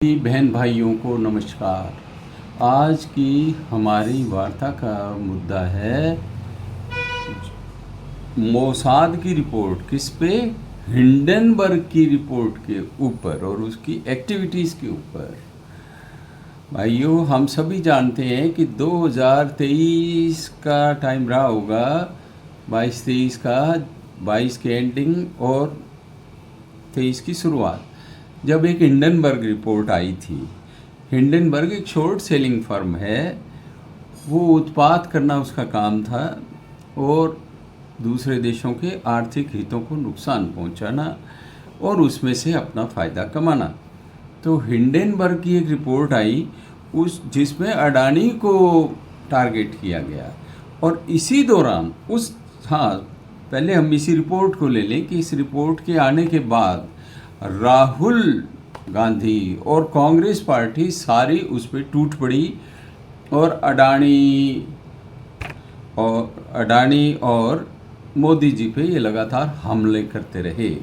बहन भाइयों को नमस्कार। आज की हमारी वार्ता का मुद्दा है मोसाद की रिपोर्ट। किस पे? हिंडनबर्ग की रिपोर्ट के ऊपर और उसकी एक्टिविटीज़ के ऊपर। भाइयों, हम सभी जानते हैं कि 2023 का टाइम रहा होगा, 22-23 का, 22 के एंडिंग और 23 की शुरुआत, जब एक हिंडनबर्ग रिपोर्ट आई थी। हिंडनबर्ग एक शॉर्ट सेलिंग फर्म है। वो उत्पाद करना उसका काम था और दूसरे देशों के आर्थिक हितों को नुकसान पहुंचाना और उसमें से अपना फ़ायदा कमाना। तो हिंडनबर्ग की एक रिपोर्ट आई जिसमें अडानी को टारगेट किया गया। और इसी दौरान पहले हम इसी रिपोर्ट को ले लें कि इस रिपोर्ट के आने के बाद राहुल गांधी और कांग्रेस पार्टी सारी उस पर टूट पड़ी और अडानी और मोदी जी पे ये लगातार हमले करते रहे।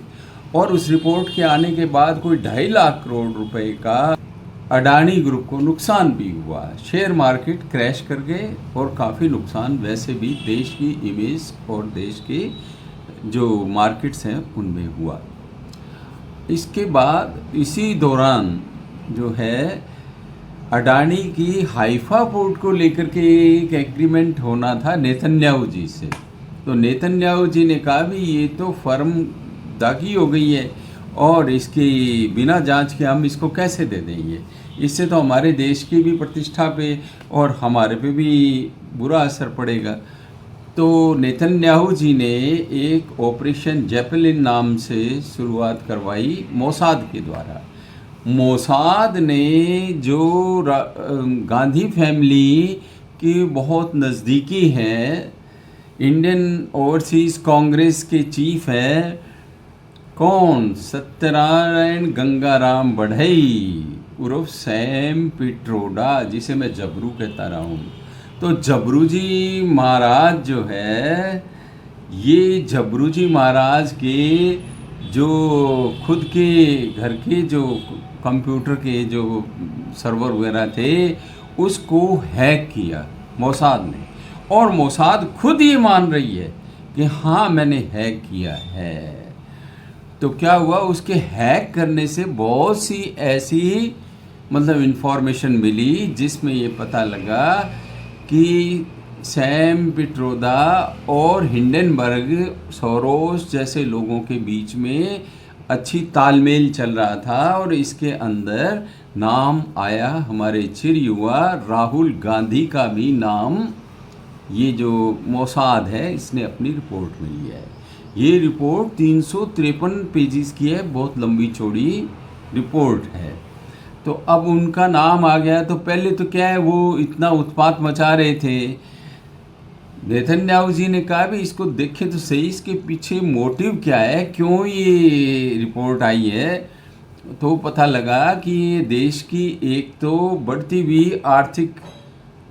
और उस रिपोर्ट के आने के बाद कोई 2.5 लाख करोड़ रुपए का अडानी ग्रुप को नुकसान भी हुआ। शेयर मार्केट क्रैश कर गए और काफ़ी नुकसान वैसे भी देश की इमेज और देश के जो मार्केट्स हैं उनमें हुआ। इसके बाद इसी दौरान जो है अडानी की हाइफा पोर्ट को लेकर के एक एग्रीमेंट होना था नेतन्याहू जी से। तो नेतन्याहू जी ने कहा भी ये तो फर्म दागी हो गई है और इसकी बिना जांच के हम इसको कैसे दे देंगे, इससे तो हमारे देश की भी प्रतिष्ठा पे और हमारे पे भी बुरा असर पड़ेगा। तो नेतन्याहू जी ने एक ऑपरेशन जेपलिन नाम से शुरुआत करवाई मोसाद के द्वारा। मोसाद ने जो गांधी फैमिली की बहुत नज़दीकी हैं, इंडियन ओवरसीज़ कांग्रेस के चीफ हैं, कौन? सत्यनारायण गंगाराम बढ़ई उर्फ सैम पिट्रोडा, जिसे मैं जबरू कहता रहा हूँ। तो जबरू जी महाराज जो है, ये जबरू जी महाराज के जो खुद के घर के जो कंप्यूटर के जो सर्वर वगैरह थे उसको हैक किया मोसाद ने। और मोसाद खुद ये मान रही है कि हाँ मैंने हैक किया है। तो क्या हुआ, उसके हैक करने से बहुत सी ऐसी इंफॉर्मेशन मिली जिसमें ये पता लगा कि सैम पिट्रोदा और हिंडनबर्ग, सोरोस जैसे लोगों के बीच में अच्छी तालमेल चल रहा था। और इसके अंदर नाम आया हमारे चिर युवा राहुल गांधी का भी नाम, ये जो मोसाद है इसने अपनी रिपोर्ट में लिया है। ये रिपोर्ट 353 पेजेस की है, बहुत लंबी चौड़ी रिपोर्ट है। तो अब उनका नाम आ गया। तो पहले तो क्या है, वो इतना उत्पात मचा रहे थे। नेतन्याहू जी ने कहा भी इसको देखें तो सही, इसके पीछे मोटिव क्या है, क्यों ये रिपोर्ट आई है। तो पता लगा कि ये देश की एक तो बढ़ती हुई आर्थिक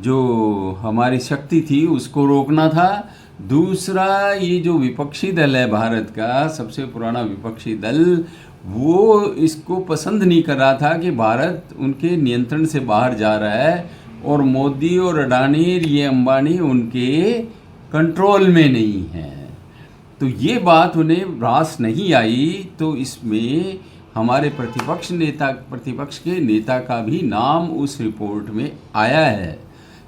जो हमारी शक्ति थी उसको रोकना था। दूसरा, ये जो विपक्षी दल है भारत का सबसे पुराना विपक्षी दल, वो इसको पसंद नहीं कर रहा था कि भारत उनके नियंत्रण से बाहर जा रहा है और मोदी और अडानी, ये अंबानी उनके कंट्रोल में नहीं है। तो ये बात उन्हें रास नहीं आई। तो इसमें हमारे प्रतिपक्ष के नेता का भी नाम उस रिपोर्ट में आया है।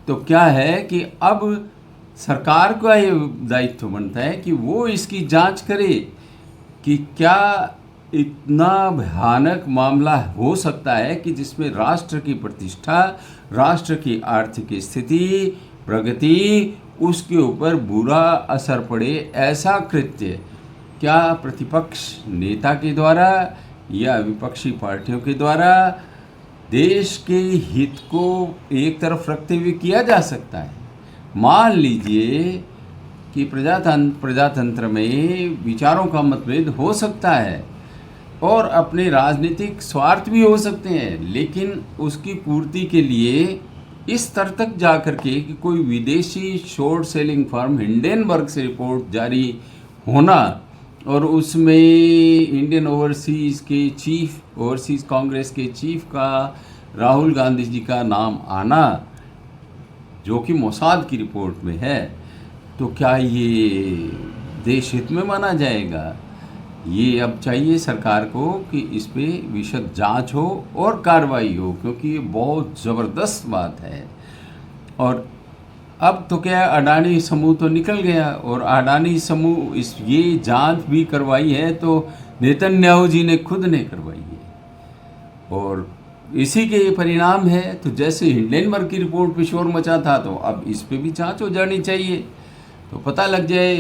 तो क्या है कि अब सरकार का ये दायित्व बनता है कि वो इसकी जांच करे कि क्या इतना भयानक मामला हो सकता है कि जिसमें राष्ट्र की प्रतिष्ठा, राष्ट्र की आर्थिक स्थिति, प्रगति, उसके ऊपर बुरा असर पड़े। ऐसा कृत्य क्या प्रतिपक्ष नेता के द्वारा या विपक्षी पार्टियों के द्वारा देश के हित को एक तरफ रखते हुए किया जा सकता है? मान लीजिए कि प्रजातंत्र में विचारों का मतभेद हो सकता है और अपने राजनीतिक स्वार्थ भी हो सकते हैं, लेकिन उसकी पूर्ति के लिए इस स्तर तक जा कर के कि कोई विदेशी शॉर्ट सेलिंग फर्म हिंडनबर्ग से रिपोर्ट जारी होना, और उसमें इंडियन ओवरसीज़ कांग्रेस के चीफ का राहुल गांधी जी का नाम आना, जो कि मोसाद की रिपोर्ट में है, तो क्या ये देश हित में माना जाएगा? ये अब चाहिए सरकार को कि इस पे विशद जांच हो और कार्रवाई हो, क्योंकि ये बहुत ज़बरदस्त बात है। और अब तो क्या, अडानी समूह तो निकल गया, और अडानी समूह ये जांच भी करवाई है तो नेतन्याहू जी ने खुद ने करवाई है, और इसी के ये परिणाम है। तो जैसे हिंडनबर्ग की रिपोर्ट पे शोर मचा था, तो अब इस पे भी जांच हो जानी चाहिए, तो पता लग जाए,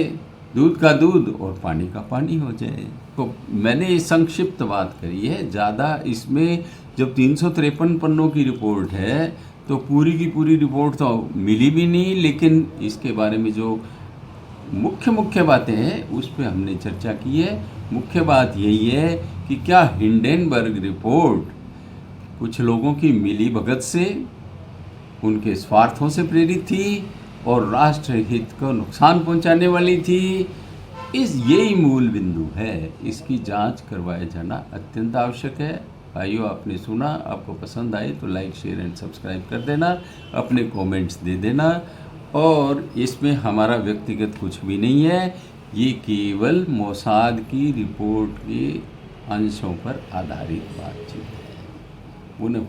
दूध का दूध और पानी का पानी हो जाए। तो मैंने संक्षिप्त बात करी है, ज़्यादा इसमें जब 353 पन्नों की रिपोर्ट है तो पूरी की पूरी रिपोर्ट तो मिली भी नहीं, लेकिन इसके बारे में जो मुख्य बातें हैं उस पर हमने चर्चा की है। मुख्य बात यही है कि क्या हिंडनबर्ग रिपोर्ट कुछ लोगों की मिली भगत से, उनके स्वार्थों से प्रेरित थी और राष्ट्र हित को नुकसान पहुंचाने वाली थी? यही मूल बिंदु है। इसकी जांच करवाया जाना अत्यंत आवश्यक है। भाइयों, आपने सुना, आपको पसंद आए तो लाइक, शेयर एंड सब्सक्राइब कर देना, अपने कमेंट्स दे देना। और इसमें हमारा व्यक्तिगत कुछ भी नहीं है, ये केवल मोसाद की रिपोर्ट के अंशों पर आधारित बातचीत है। पुनः